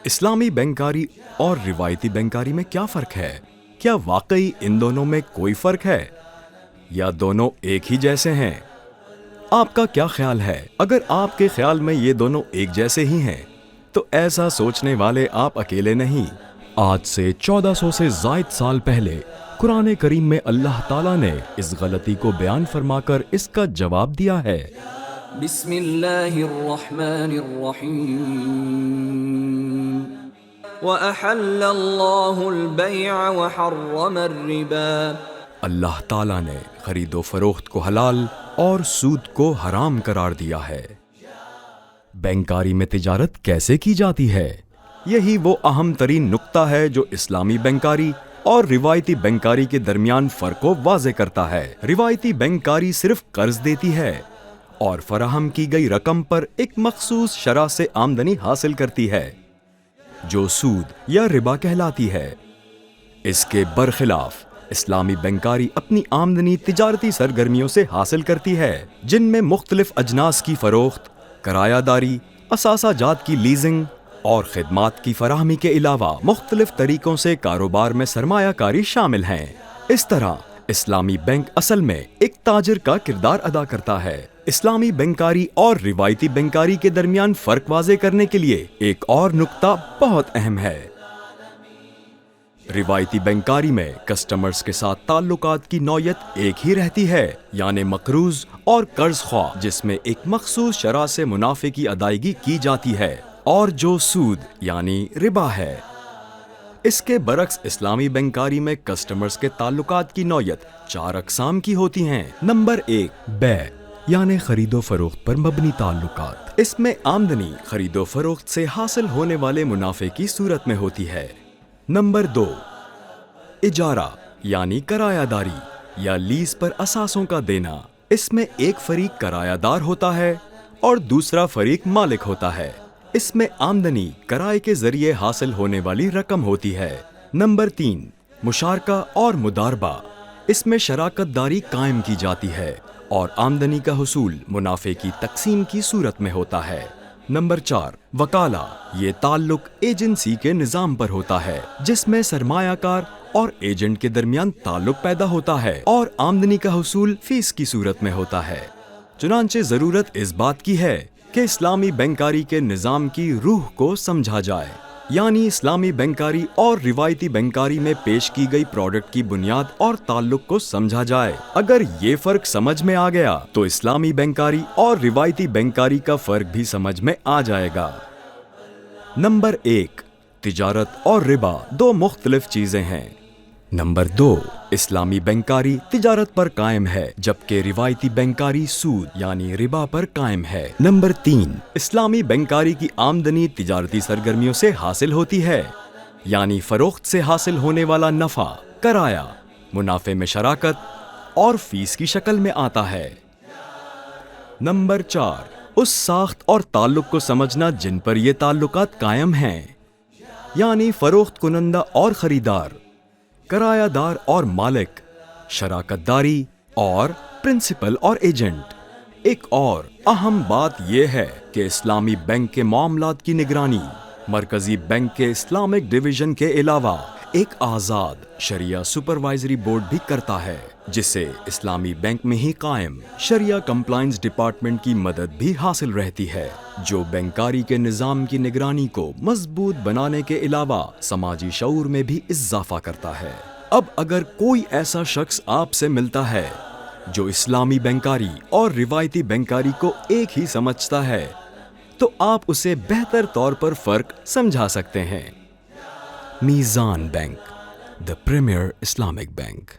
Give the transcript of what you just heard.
اسلامی بینکاری اور روایتی بینکاری میں کیا فرق ہے؟ کیا واقعی ان دونوں میں کوئی فرق ہے یا دونوں ایک ہی جیسے ہیں؟ آپ کا کیا خیال ہے؟ اگر آپ کے خیال میں یہ دونوں ایک جیسے ہی ہیں تو ایسا سوچنے والے آپ اکیلے نہیں۔ آج سے 1400 سے زائد سال پہلے قرآن کریم میں اللہ تعالیٰ نے اس غلطی کو بیان فرما کر اس کا جواب دیا ہے۔ بسم اللہ الرحمن الرحیم وَأَحَلَّ اللَّهُ الْبَيْعَ وَحَرَّمَ الرِّبَا۔ اللہ تعالیٰ نے خرید و فروخت کو حلال اور سود کو حرام قرار دیا ہے۔ بینکاری میں تجارت کیسے کی جاتی ہے؟ یہی وہ اہم ترین نقطہ ہے جو اسلامی بینکاری اور روایتی بینکاری کے درمیان فرق کو واضح کرتا ہے۔ روایتی بینکاری صرف قرض دیتی ہے اور فراہم کی گئی رقم پر ایک مخصوص شرح سے آمدنی حاصل کرتی ہے جو سود یا ربا کہلاتی ہے۔ اس کے برخلاف اسلامی بینکاری اپنی آمدنی تجارتی سرگرمیوں سے حاصل کرتی ہے جن میں مختلف اجناس کی فروخت، کرایہ داری، اثاثہ جات کی لیزنگ اور خدمات کی فراہمی کے علاوہ مختلف طریقوں سے کاروبار میں سرمایہ کاری شامل ہیں۔ اس طرح اسلامی بینک اصل میں ایک تاجر کا کردار ادا کرتا ہے۔ اسلامی بینکاری اور روایتی بینکاری کے درمیان فرق واضح کرنے کے لیے ایک اور نقطہ بہت اہم ہے۔ روایتی بینکاری میں کسٹمرز کے ساتھ تعلقات کی نوعیت ایک ہی رہتی ہے، یعنی مقروض اور قرض خواہ، جس میں ایک مخصوص شرح سے منافع کی ادائیگی کی جاتی ہے، اور جو سود یعنی ربا ہے۔ اس کے برعکس اسلامی بینکاری میں کسٹمرز کے تعلقات کی نوعیت 4 اقسام کی ہوتی ہیں۔ نمبر 1، بیع یعنی خرید و فروخت پر مبنی تعلقات۔ اس میں آمدنی خرید و فروخت سے حاصل ہونے والے منافع کی صورت میں ہوتی ہے۔ نمبر 2، اجارہ یعنی کرایہ داری یا لیز پر اثاثوں کا دینا۔ اس میں ایک فریق کرایہ دار ہوتا ہے اور دوسرا فریق مالک ہوتا ہے۔ اس میں آمدنی کرائے کے ذریعے حاصل ہونے والی رقم ہوتی ہے۔ نمبر 3، مشارکہ اور مضاربہ۔ اس میں شراکت داری قائم کی جاتی ہے اور آمدنی کا حصول منافع کی تقسیم کی صورت میں ہوتا ہے۔ نمبر 4، وکالہ۔ یہ تعلق ایجنسی کے نظام پر ہوتا ہے جس میں سرمایہ کار اور ایجنٹ کے درمیان تعلق پیدا ہوتا ہے اور آمدنی کا حصول فیس کی صورت میں ہوتا ہے۔ چنانچہ ضرورت اس بات کی ہے کہ اسلامی بینکاری کے نظام کی روح کو سمجھا جائے، یعنی اسلامی بینکاری اور روایتی بینکاری میں پیش کی گئی پروڈکٹ کی بنیاد اور تعلق کو سمجھا جائے۔ اگر یہ فرق سمجھ میں آ گیا تو اسلامی بینکاری اور روایتی بینکاری کا فرق بھی سمجھ میں آ جائے گا۔ نمبر 1، تجارت اور ربا 2 مختلف چیزیں ہیں۔ نمبر 2، اسلامی بینکاری تجارت پر قائم ہے جبکہ روایتی بینکاری سود یعنی ربا پر قائم ہے۔ نمبر 3، اسلامی بینکاری کی آمدنی تجارتی سرگرمیوں سے حاصل ہوتی ہے، یعنی فروخت سے حاصل ہونے والا نفع، کرایہ، منافع میں شراکت اور فیس کی شکل میں آتا ہے۔ نمبر 4، اس ساخت اور تعلق کو سمجھنا جن پر یہ تعلقات قائم ہیں، یعنی فروخت کنندہ اور خریدار، کرایہ دار اور مالک، شراکت داری اور پرنسپل اور ایجنٹ۔ ایک اور اہم بات یہ ہے کہ اسلامی بینک کے معاملات کی نگرانی مرکزی بینک کے اسلامک ڈویژن کے علاوہ ایک آزاد شریعہ سپروائزری بورڈ بھی کرتا ہے، جسے اسلامی بینک میں ہی قائم شریعہ کمپلائنس ڈپارٹمنٹ کی مدد بھی حاصل رہتی ہے، جو بینکاری کے نظام کی نگرانی کو مضبوط بنانے کے علاوہ سماجی شعور میں بھی اضافہ کرتا ہے۔ اب اگر کوئی ایسا شخص آپ سے ملتا ہے جو اسلامی بینکاری اور روایتی بینکاری کو ایک ہی سمجھتا ہے تو آپ اسے بہتر طور پر فرق سمجھا سکتے ہیں۔ میزان bank, the premier Islamic bank۔